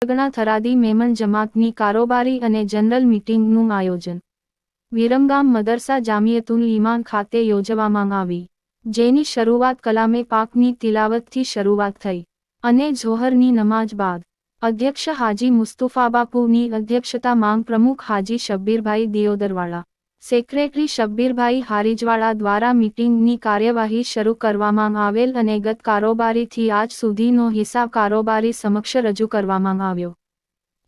ગણા થરાદી મેમણ જમાતની કારોબારી અને જનરલ મીટિંગનું આયોજન વિરમગામ મદરસા જામિયતુલ ઈમાન ખાતે યોજવામાં આવી, જેની શરૂઆત કલામે પાકની તિલાવતથી શરૂઆત થઈ અને જોહરની નમાજ બાદ અધ્યક્ષ હાજી મુસ્તુફાબાપુની અધ્યક્ષતામાં પ્રમુખ હાજી શબ્બીરભાઈ દિયોદરવાળા, સેક્રેટરી શબ્બીરભાઈ હારીજવાળા દ્વારા મીટિંગની કાર્યવાહી શરૂ કરવામાં આવેલ અને ગત કારોબારીથી આજ સુધીનો હિસાબ કારોબારી સમક્ષ રજૂ કરવામાં આવ્યો.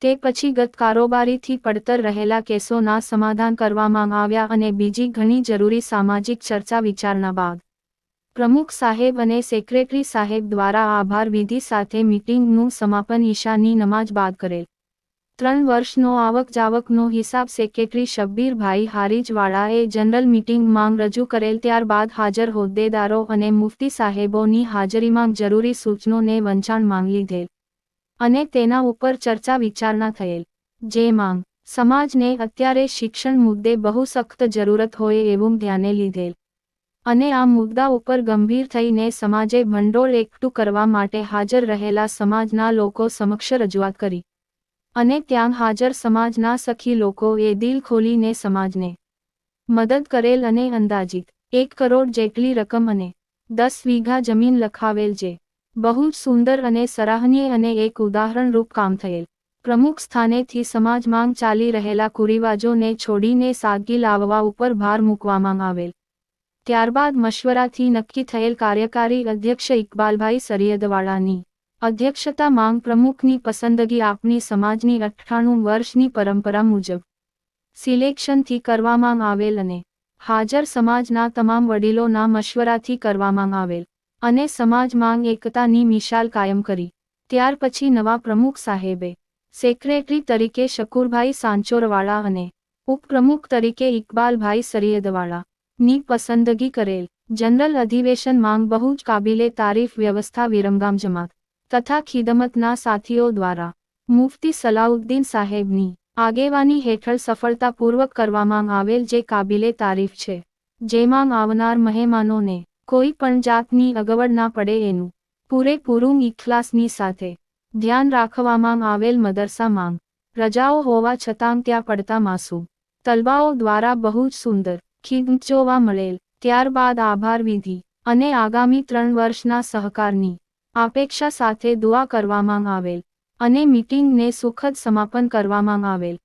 તે પછી ગત કારોબારીથી પડતર રહેલા કેસોના સમાધાન કરવામાં આવ્યા અને બીજી ઘણી જરૂરી સામાજિક ચર્ચા વિચારણા બાદ પ્રમુખ સાહેબ અને સેક્રેટરી સાહેબ દ્વારા આભાર વિધિ સાથે મીટિંગનું સમાપન ઈશાની નમાજ બાદ કરેલ. 3 વર્ષનો આવક-જાવકનો હિસાબ સેક્રેટરી શબ્બીરભાઈ હારીજવાળાએ જનરલ મીટિંગમાં રજૂ કરેલ. ત્યારબાદ હાજર હોદ્દેદારો અને મુફ્તી સાહેબોની હાજરીમાં જરૂરી સૂચનોને વંચાણ માંગ લીધેલ અને તેના ઉપર ચર્ચા વિચારણા થયેલ, જેમાં સમાજને અત્યારે શિક્ષણ મુદ્દે બહુ સખ્ત જરૂરત હોય એવું ધ્યાને લીધેલ અને આ મુદ્દા ઉપર ગંભીર થઈને સમાજે ભંડોળ એકઠું કરવા માટે હાજર રહેલા સમાજના લોકો સમક્ષ રજૂઆત કરી અને ત્યાં હાજર સમાજના સખી લોકોએ દિલ ખોલીને સમાજને મદદ કરેલ અને અંદાજિત 1 કરોડ જેટલી રકમ અને 10 વીઘા જમીન લખાવેલ, જે બહુ જ સુંદર અને સરાહનીય અને એક ઉદાહરણરૂપ કામ થયેલ. પ્રમુખ સ્થાનેથી સમાજમાં ચાલી રહેલા કુરિવાજોને છોડીને સાદગી લાવવા ઉપર ભાર મૂકવામાં આવેલ. ત્યારબાદ મશવરાથી નક્કી થયેલ કાર્યકારી અધ્યક્ષ ઇકબાલભાઈ સરિયદવાળાની અધ્યક્ષતામાં પ્રમુખની પસંદગી આપણી સમાજની 98 વર્ષની પરંપરા મુજબ સિલેક્શનથી કરવામાં આવેલ અને હાજર સમાજના તમામ વડીલોના મશવરાથી કરવામાં આવેલ અને સમાજમાં એકતાની મિસાલ કાયમ કરી. ત્યાર પછી નવા પ્રમુખ સાહેબે સેક્રેટરી તરીકે શકુરભાઈ સાંચોરવાળા અને ઉપપ્રમુખ તરીકે ઇકબાલભાઈ સરિયદવાળા ની પસંદગી કરેલ. જનરલ અધિવેશનમાં બહુ જ કાબિલે તારીફ વ્યવસ્થા વિરમગામ જમાત તથા ખિદમતના સાથીઓ દ્વારા મુફ્તી સલાઉદ્દીન સાહેબની આગેવાની હેઠળ સફળતાપૂર્વક કરવામાં આવેલ, જે કાબિલે તારીફ છે. જેમાં આવનાર મહેમાનોને કોઈ પણ જાતની અગવડ ના પડે એનું પૂરેપૂરું ઇખલાસની સાથે ધ્યાન રાખવામાં આવેલ. મદરસામાં રજાઓ હોવા છતાં ત્યાં પડતા માસૂમ તલબાઓ દ્વારા બહુ જ સુંદર ખિદમત જોવા મળેલ. ત્યારબાદ આભાર વિધિ અને આગામી 3 વર્ષના સહકારની અપેક્ષા સાથે દુઆ કરવામાં આવેલ અને મીટિંગને સુખદ સમાપન કરવામાં આવેલ.